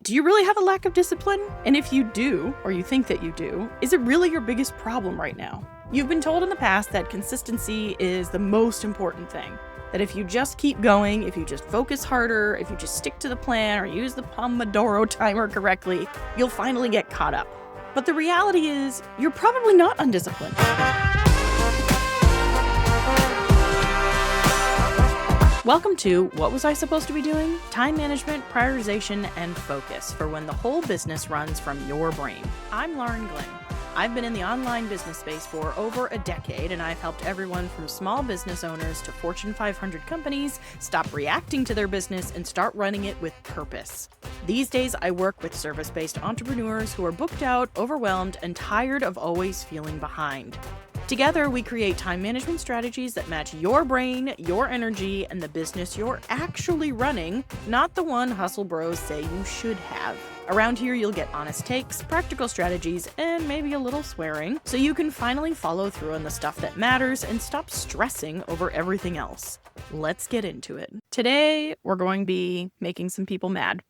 Do you really have a lack of discipline? And if you do, or you think that you do, is it really your biggest problem right now? You've been told in the past that consistency is the most important thing. That if you just keep going, if you just focus harder, if you just stick to the plan or use the Pomodoro timer correctly, you'll finally get caught up. But the reality is, you're probably not undisciplined. Welcome to What Was I Supposed to Be Doing? Time management, prioritization, and focus for when the whole business runs from your brain. I'm Lauren Glenn. I've been in the online business space for over a decade, and I've helped everyone from small business owners to Fortune 500 companies stop reacting to their business and start running it with purpose. These days, I work with service-based entrepreneurs who are booked out, overwhelmed, and tired of always feeling behind. Together, we create time management strategies that match your brain, your energy, and the business you're actually running, not the one hustle bros say you should have. Around here, you'll get honest takes, practical strategies, and maybe a little swearing, so you can finally follow through on the stuff that matters and stop stressing over everything else. Let's get into it. Today, we're going to be making some people mad.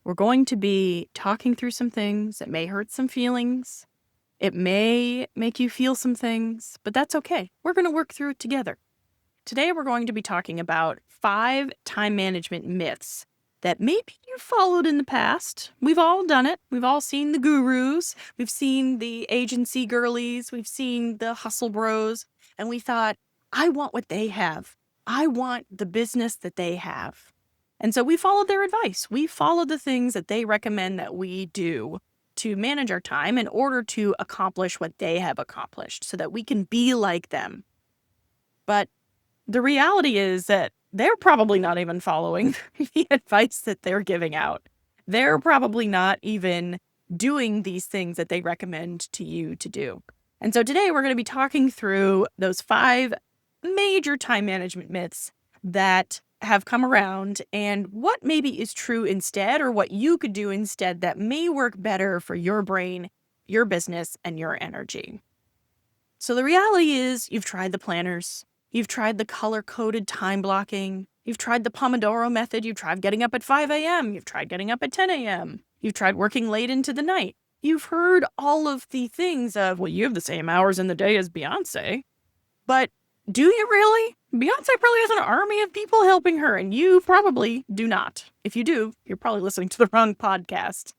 We're going to be talking through some things that may hurt some feelings. It may make you feel some things, but that's okay. We're going to work through it together. Today, we're going to be talking about 5 time management myths that maybe you followed in the past. We've all done it. We've all seen the gurus. We've seen the agency girlies. We've seen the hustle bros. And we thought, I want what they have. I want the business that they have. And so we followed their advice. We followed the things that they recommend that we do to manage our time in order to accomplish what they have accomplished so that we can be like them. But the reality is that they're probably not even following the advice that they're giving out. They're probably not even doing these things that they recommend to you to do. And so today we're going to be talking through those 5 major time management myths that have come around and what maybe is true instead, or what you could do instead that may work better for your brain, your business, and your energy. So the reality is you've tried the planners, you've tried the color-coded time blocking, you've tried the Pomodoro method, you've tried getting up at 5 a.m., you've tried getting up at 10 a.m., you've tried working late into the night. You've heard all of the things of, well, you have the same hours in the day as Beyonce, but do you really? Beyonce probably has an army of people helping her, and you probably do not. If you do, you're probably listening to the wrong podcast.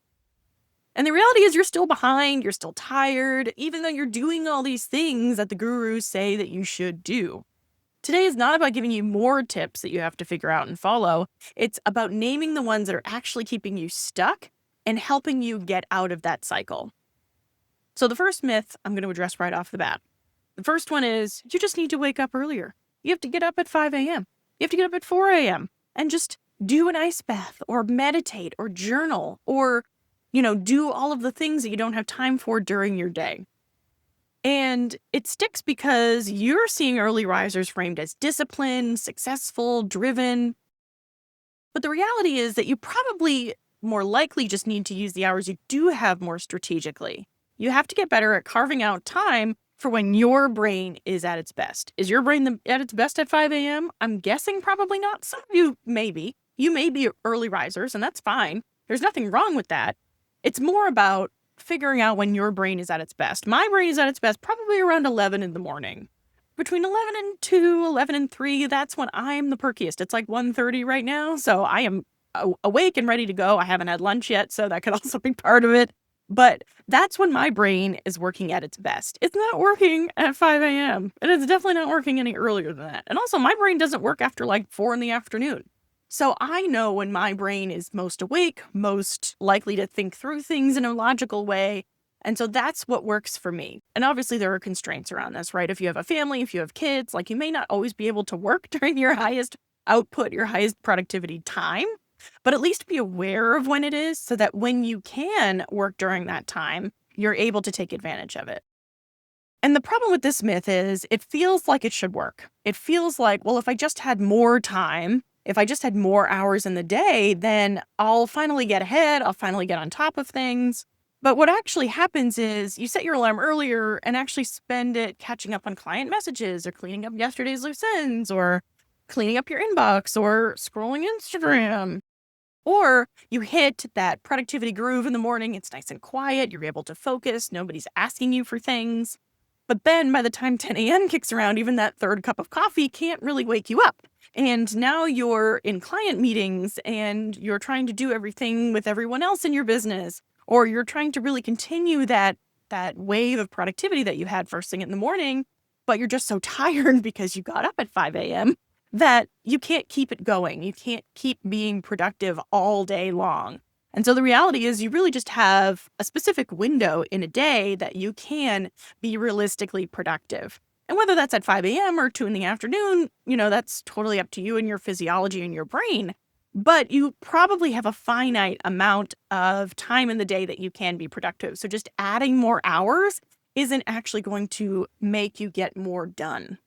And the reality is you're still behind, you're still tired, even though you're doing all these things that the gurus say that you should do. Today is not about giving you more tips that you have to figure out and follow. It's about naming the ones that are actually keeping you stuck and helping you get out of that cycle. So the first myth I'm going to address right off the bat. The first one is you just need to wake up earlier. You have to get up at 5 a.m. You have to get up at 4 a.m. and just do an ice bath or meditate or journal or, do all of the things that you don't have time for during your day. And it sticks because you're seeing early risers framed as disciplined, successful, driven. But the reality is that you probably more likely just need to use the hours you do have more strategically. You have to get better at carving out time for when your brain is at its best. Is your brain at its best at 5 a.m.? I'm guessing probably not. Some of you maybe. You may be early risers, and that's fine. There's nothing wrong with that. It's more about figuring out when your brain is at its best. My brain is at its best probably around 11 in the morning. Between 11 and 2, 11 and 3, that's when I'm the perkiest. It's like 1:30 right now, so I am awake and ready to go. I haven't had lunch yet, so that could also be part of it. But that's when my brain is working at its best. It's not working at 5 a.m. And it's definitely not working any earlier than that. And also, my brain doesn't work after like 4 in the afternoon. So I know when my brain is most awake, most likely to think through things in a logical way. And so that's what works for me. And obviously, there are constraints around this, right? If you have a family, if you have kids, like you may not always be able to work during your highest output, your highest productivity time. But at least be aware of when it is so that when you can work during that time, you're able to take advantage of it. And the problem with this myth is it feels like it should work. It feels like, well, if I just had more time, if I just had more hours in the day, then I'll finally get ahead. I'll finally get on top of things. But what actually happens is you set your alarm earlier and actually spend it catching up on client messages or cleaning up yesterday's loose ends or cleaning up your inbox or scrolling Instagram. Or you hit that productivity groove in the morning, it's nice and quiet, you're able to focus, nobody's asking you for things. But then by the time 10 a.m. kicks around, even that third cup of coffee can't really wake you up. And now you're in client meetings and you're trying to do everything with everyone else in your business, or you're trying to really continue that wave of productivity that you had first thing in the morning, but you're just so tired because you got up at 5 a.m. that you can't keep it going. You can't keep being productive all day long. And so the reality is you really just have a specific window in a day that you can be realistically productive. And whether that's at 5 a.m. or 2 in the afternoon, that's totally up to you and your physiology and your brain. But you probably have a finite amount of time in the day that you can be productive. So just adding more hours isn't actually going to make you get more done.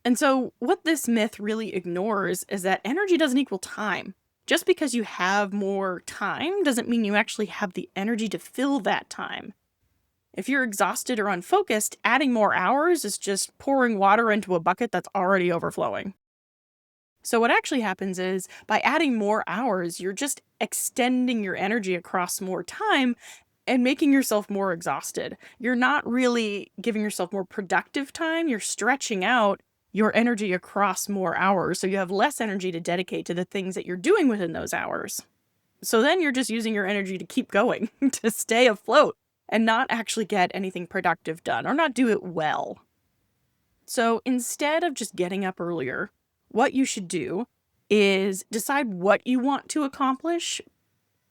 And so what this myth really ignores is that energy doesn't equal time. Just because you have more time doesn't mean you actually have the energy to fill that time. If you're exhausted or unfocused, adding more hours is just pouring water into a bucket that's already overflowing. So what actually happens is by adding more hours, you're just extending your energy across more time and making yourself more exhausted. You're not really giving yourself more productive time. You're stretching out your energy across more hours. So you have less energy to dedicate to the things that you're doing within those hours. So then you're just using your energy to keep going, to stay afloat and not actually get anything productive done or not do it well. So instead of just getting up earlier, what you should do is decide what you want to accomplish,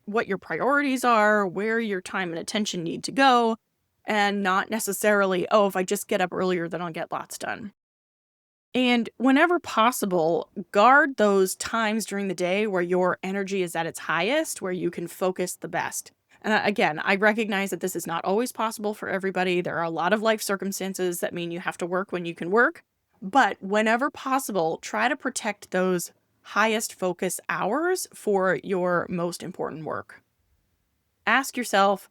what your priorities are, where your time and attention need to go, and not necessarily, oh, if I just get up earlier, then I'll get lots done. And whenever possible, guard those times during the day where your energy is at its highest, where you can focus the best. And again, I recognize that this is not always possible for everybody. There are a lot of life circumstances that mean you have to work when you can work. But whenever possible, try to protect those highest focus hours for your most important work. Ask yourself,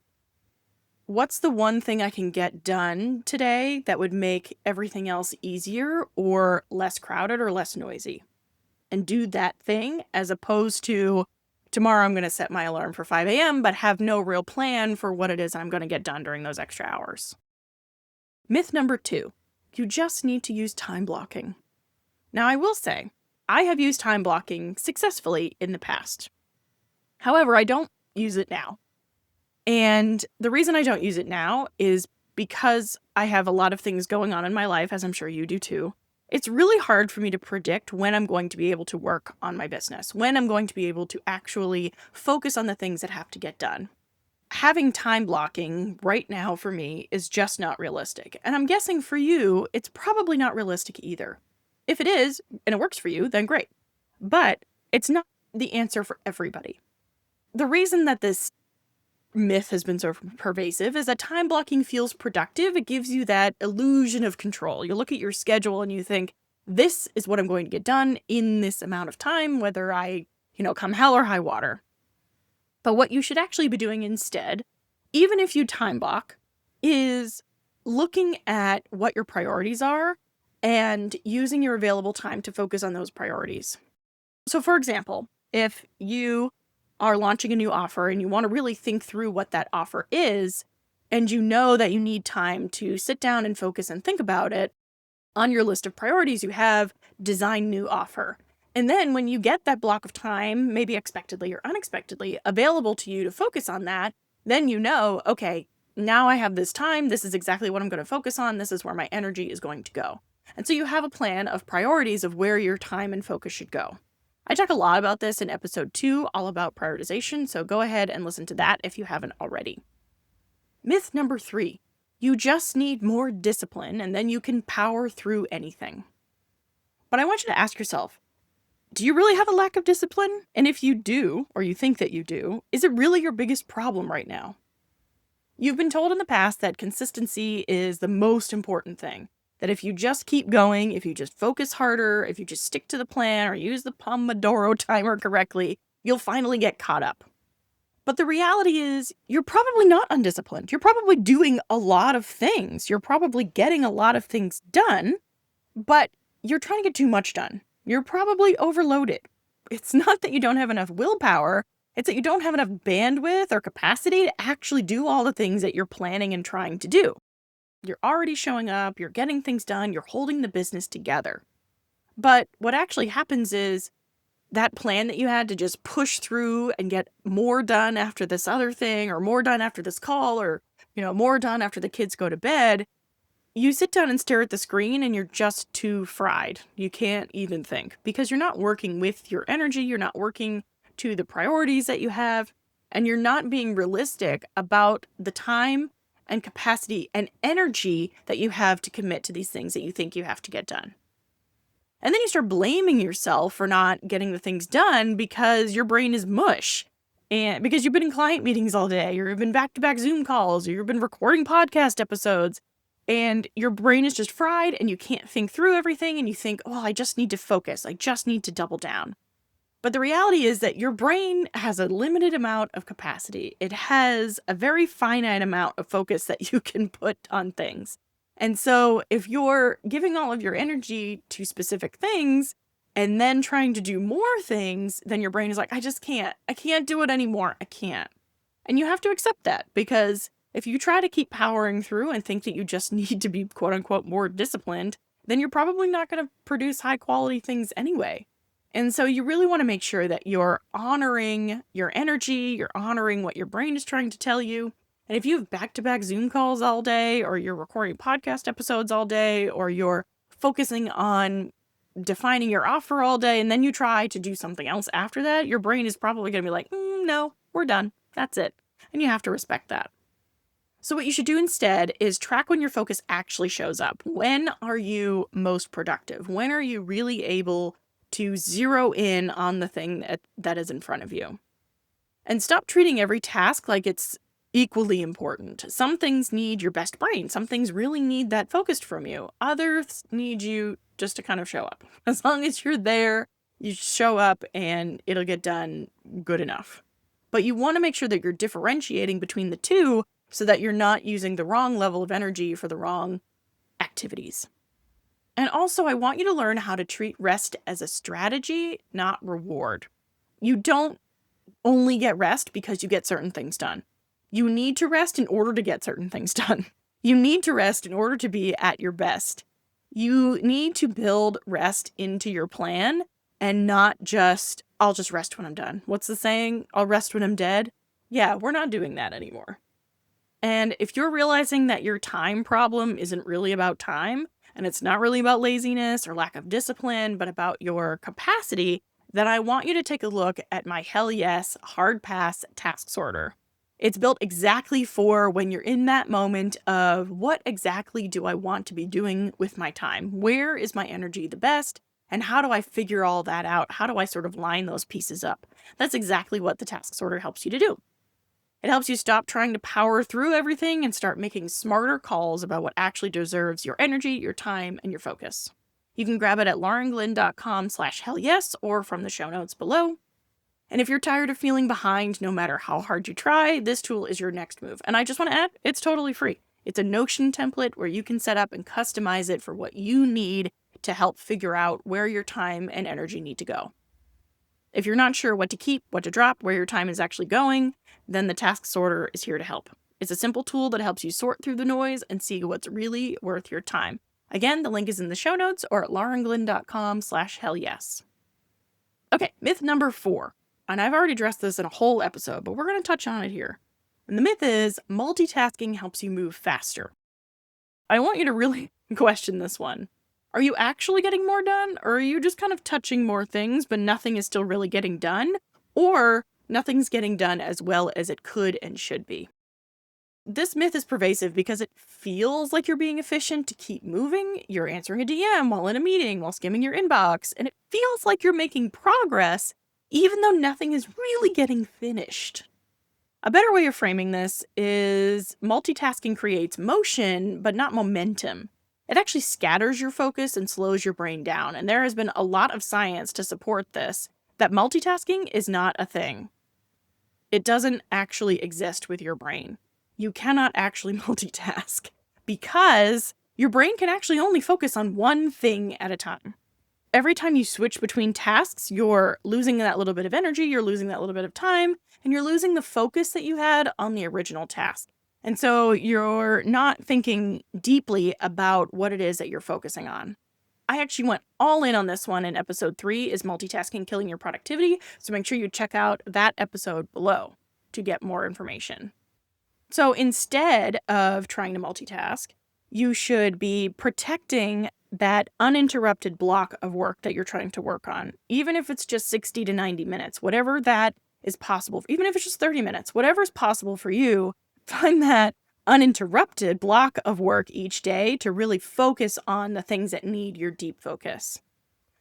what's the one thing I can get done today that would make everything else easier or less crowded or less noisy? And do that thing as opposed to tomorrow I'm going to set my alarm for 5 a.m., but have no real plan for what it is I'm going to get done during those extra hours. Myth number 2, you just need to use time blocking. Now, I will say, I have used time blocking successfully in the past. However, I don't use it now. And the reason I don't use it now is because I have a lot of things going on in my life, as I'm sure you do too. It's really hard for me to predict when I'm going to be able to work on my business, when I'm going to be able to actually focus on the things that have to get done. Having time blocking right now for me is just not realistic. And I'm guessing for you, it's probably not realistic either. If it is, and it works for you, then great. But it's not the answer for everybody. The reason that this myth has been so pervasive is that time blocking feels productive. It gives you that illusion of control. You look at your schedule and you think, this is what I'm going to get done in this amount of time, whether I, come hell or high water. But what you should actually be doing instead, even if you time block, is looking at what your priorities are and using your available time to focus on those priorities. So for example, if you are launching a new offer and you want to really think through what that offer is, and you know that you need time to sit down and focus and think about it, on your list of priorities, you have design new offer. And then when you get that block of time, maybe expectedly or unexpectedly, available to you to focus on that, then you know, okay, now I have this time. This is exactly what I'm going to focus on. This is where my energy is going to go. And so you have a plan of priorities of where your time and focus should go. I talk a lot about this in episode 2, all about prioritization, so go ahead and listen to that if you haven't already. Myth number 3, you just need more discipline and then you can power through anything. But I want you to ask yourself, do you really have a lack of discipline? And if you do, or you think that you do, is it really your biggest problem right now? You've been told in the past that consistency is the most important thing. That if you just keep going, if you just focus harder, if you just stick to the plan or use the Pomodoro timer correctly, you'll finally get caught up. But the reality is you're probably not undisciplined. You're probably doing a lot of things. You're probably getting a lot of things done, but you're trying to get too much done. You're probably overloaded. it's not that you don't have enough willpower. It's that you don't have enough bandwidth or capacity to actually do all the things that you're planning and trying to do. You're already showing up, you're getting things done, you're holding the business together. But what actually happens is that plan that you had to just push through and get more done after this other thing, or more done after this call, or, more done after the kids go to bed, you sit down and stare at the screen and you're just too fried. You can't even think because you're not working with your energy. You're not working to the priorities that you have, and you're not being realistic about the time and capacity and energy that you have to commit to these things that you think you have to get done. And then you start blaming yourself for not getting the things done because your brain is mush. And because you've been in client meetings all day, or you've been back-to-back Zoom calls, or you've been recording podcast episodes, and your brain is just fried and you can't think through everything, and you think, oh, I just need to focus. I just need to double down. But the reality is that your brain has a limited amount of capacity. It has a very finite amount of focus that you can put on things. And so if you're giving all of your energy to specific things and then trying to do more things, then your brain is like, I just can't. I can't do it anymore. I can't. And you have to accept that, because if you try to keep powering through and think that you just need to be quote unquote more disciplined, then you're probably not going to produce high quality things anyway. And so you really want to make sure that you're honoring your energy, you're honoring what your brain is trying to tell you. And if you have back-to-back Zoom calls all day, or you're recording podcast episodes all day, or you're focusing on defining your offer all day, and then you try to do something else after that, your brain is probably going to be like, no, we're done. That's it. And you have to respect that. So what you should do instead is track when your focus actually shows up. When are you most productive? When are you really able to zero in on the thing that is in front of you? And stop treating every task like it's equally important. Some things need your best brain. Some things really need that focused from you. Others need you just to kind of show up. As long as you're there, you show up and it'll get done good enough. But you want to make sure that you're differentiating between the two so that you're not using the wrong level of energy for the wrong activities. And also, I want you to learn how to treat rest as a strategy, not reward. You don't only get rest because you get certain things done. You need to rest in order to get certain things done. You need to rest in order to be at your best. You need to build rest into your plan and not just, I'll just rest when I'm done. What's the saying? I'll rest when I'm dead. Yeah, we're not doing that anymore. And if you're realizing that your time problem isn't really about time, and it's not really about laziness or lack of discipline, but about your capacity, then I want you to take a look at my Hell Yes Hard Pass task sorter. It's built exactly for when you're in that moment of what exactly do I want to be doing with my time? Where is my energy the best? And how do I figure all that out? How do I sort of line those pieces up? That's exactly what the task sorter helps you to do. It helps you stop trying to power through everything and start making smarter calls about what actually deserves your energy, your time, and your focus. You can grab it at laurenglynn.com/hellyes or from the show notes below. And if you're tired of feeling behind no matter how hard you try, this tool is your next move. And I just want to add, it's totally free. It's a Notion template where you can set up and customize it for what you need to help figure out where your time and energy need to go. If you're not sure what to keep, what to drop, where your time is actually going, then the task sorter is here to help. It's a simple tool that helps you sort through the noise and see what's really worth your time. Again, the link is in the show notes or at laurenglynn.com/hellyes. Okay, myth number 4. And I've already addressed this in a whole episode, but we're going to touch on it here. And the myth is multitasking helps you move faster. I want you to really question this one. Are you actually getting more done, or are you just kind of touching more things, but nothing is still really getting done? Or nothing's getting done as well as it could and should be? This myth is pervasive because it feels like you're being efficient to keep moving. You're answering a DM while in a meeting, while skimming your inbox, and it feels like you're making progress even though nothing is really getting finished. A better way of framing this is multitasking creates motion, but not momentum. It actually scatters your focus and slows your brain down, and there has been a lot of science to support this, that multitasking is not a thing. It doesn't actually exist with your brain. You cannot actually multitask because your brain can actually only focus on one thing at a time. every time you switch between tasks, you're losing that little bit of energy, you're losing that little bit of time, and you're losing the focus that you had on the original task. And so you're not thinking deeply about what it is that you're focusing on. I actually went all in on this one in episode 3, is multitasking killing your productivity? So make sure you check out that episode below to get more information. So instead of trying to multitask, you should be protecting that uninterrupted block of work that you're trying to work on, even if it's just 60 to 90 minutes, whatever that is possible, even if it's just 30 minutes, whatever is possible for you, find that uninterrupted block of work each day to really focus on the things that need your deep focus.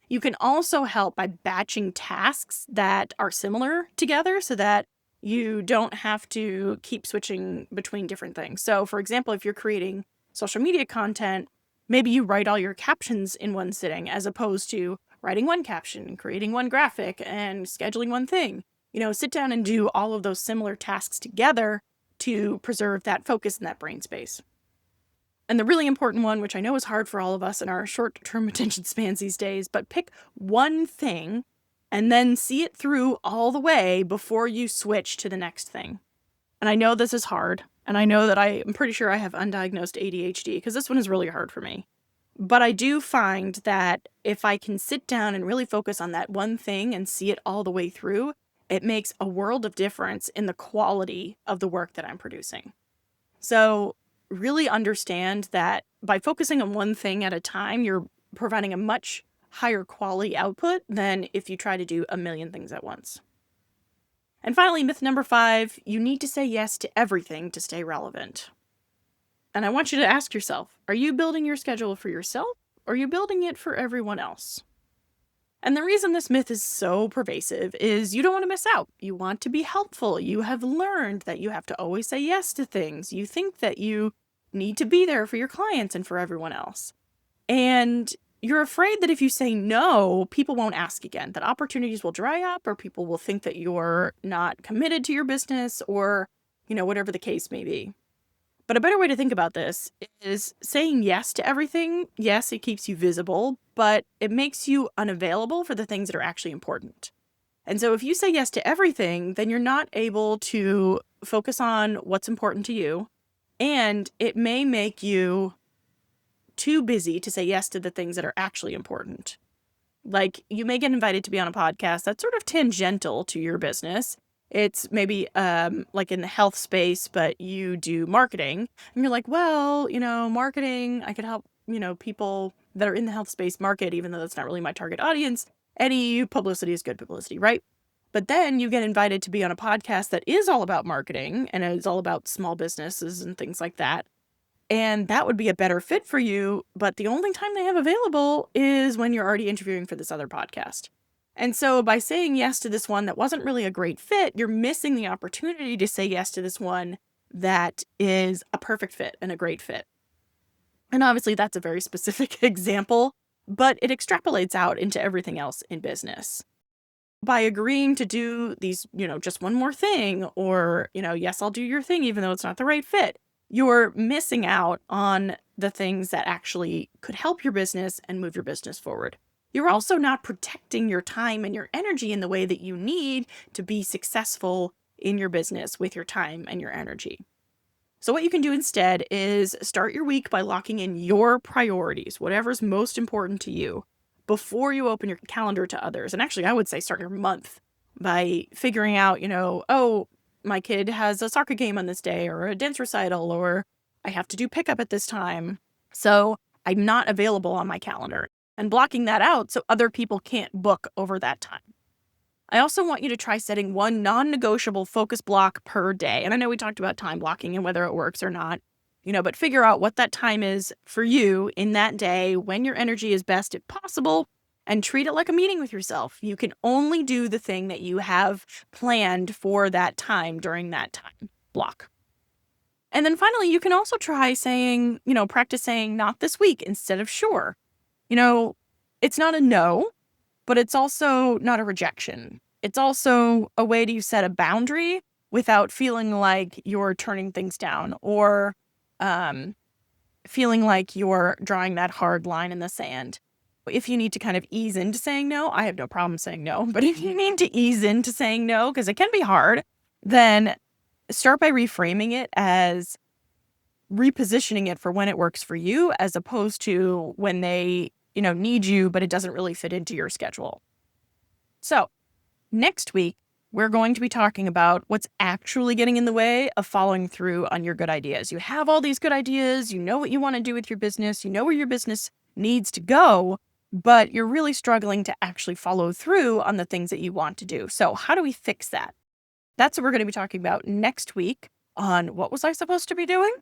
You can also help by batching tasks that are similar together so that you don't have to keep switching between different things. So, for example, if you're creating social media content, maybe you write all your captions in one sitting as opposed to writing one caption, creating one graphic, and scheduling one thing. Sit down and do all of those similar tasks together to preserve that focus and that brain space. And the really important one, which I know is hard for all of us in our short-term attention spans these days, but pick one thing and then see it through all the way before you switch to the next thing. And I know this is hard, and I know that I'm pretty sure I have undiagnosed ADHD because this one is really hard for me. But I do find that if I can sit down and really focus on that one thing and see it all the way through, it makes a world of difference in the quality of the work that I'm producing. So really understand that by focusing on one thing at a time, you're providing a much higher quality output than if you try to do a million things at once. And finally, myth number 5, you need to say yes to everything to stay relevant. And I want you to ask yourself, are you building your schedule for yourself or are you building it for everyone else? And the reason this myth is so pervasive is you don't want to miss out. You want to be helpful. You have learned that you have to always say yes to things. You think that you need to be there for your clients and for everyone else. And you're afraid that if you say no, people won't ask again, that opportunities will dry up or people will think that you're not committed to your business or, whatever the case may be. But a better way to think about this is saying yes to everything. Yes, it keeps you visible, but it makes you unavailable for the things that are actually important. And so if you say yes to everything, then you're not able to focus on what's important to you. And it may make you too busy to say yes to the things that are actually important. Like you may get invited to be on a podcast that's sort of tangential to your business. It's maybe like in the health space, but you do marketing. And you're like, well, marketing, I could help, people that are in the health space market, even though that's not really my target audience. Any publicity is good publicity, right? But then you get invited to be on a podcast that is all about marketing and is all about small businesses and things like that. And that would be a better fit for you. But the only time they have available is when you're already interviewing for this other podcast. And so by saying yes to this one that wasn't really a great fit, you're missing the opportunity to say yes to this one that is a perfect fit and a great fit. And obviously that's a very specific example, but it extrapolates out into everything else in business. By agreeing to do these, just one more thing, or, yes, I'll do your thing, even though it's not the right fit, you're missing out on the things that actually could help your business and move your business forward. You're also not protecting your time and your energy in the way that you need to be successful in your business with your time and your energy. So what you can do instead is start your week by locking in your priorities, whatever's most important to you, before you open your calendar to others. And actually, I would say start your month by figuring out, my kid has a soccer game on this day or a dance recital, or I have to do pickup at this time. So I'm not available on my calendar. And blocking that out so other people can't book over that time. I also want you to try setting one non-negotiable focus block per day. And I know we talked about time blocking and whether it works or not, but figure out what that time is for you in that day when your energy is best if possible, and treat it like a meeting with yourself. You can only do the thing that you have planned for that time during that time block. And then finally, you can also try saying, practice saying not this week instead of sure. It's not a no, but it's also not a rejection. It's also a way to set a boundary without feeling like you're turning things down or feeling like you're drawing that hard line in the sand. if you need to kind of ease into saying no, I have no problem saying no. But if you need to ease into saying no, because it can be hard, then start by reframing it as repositioning it for when it works for you, as opposed to when they, need you, but it doesn't really fit into your schedule. So next week, we're going to be talking about what's actually getting in the way of following through on your good ideas. You have all these good ideas, you know what you want to do with your business, you know where your business needs to go, but you're really struggling to actually follow through on the things that you want to do. So how do we fix that? That's what we're going to be talking about next week on What Was I Supposed to Be Doing?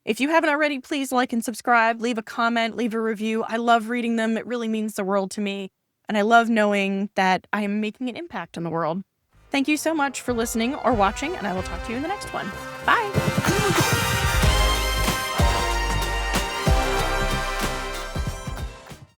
If you haven't already, please like and subscribe, leave a comment, leave a review. I love reading them. It really means the world to me. And I love knowing that I am making an impact on the world. Thank you so much for listening or watching, and I will talk to you in the next one. Bye.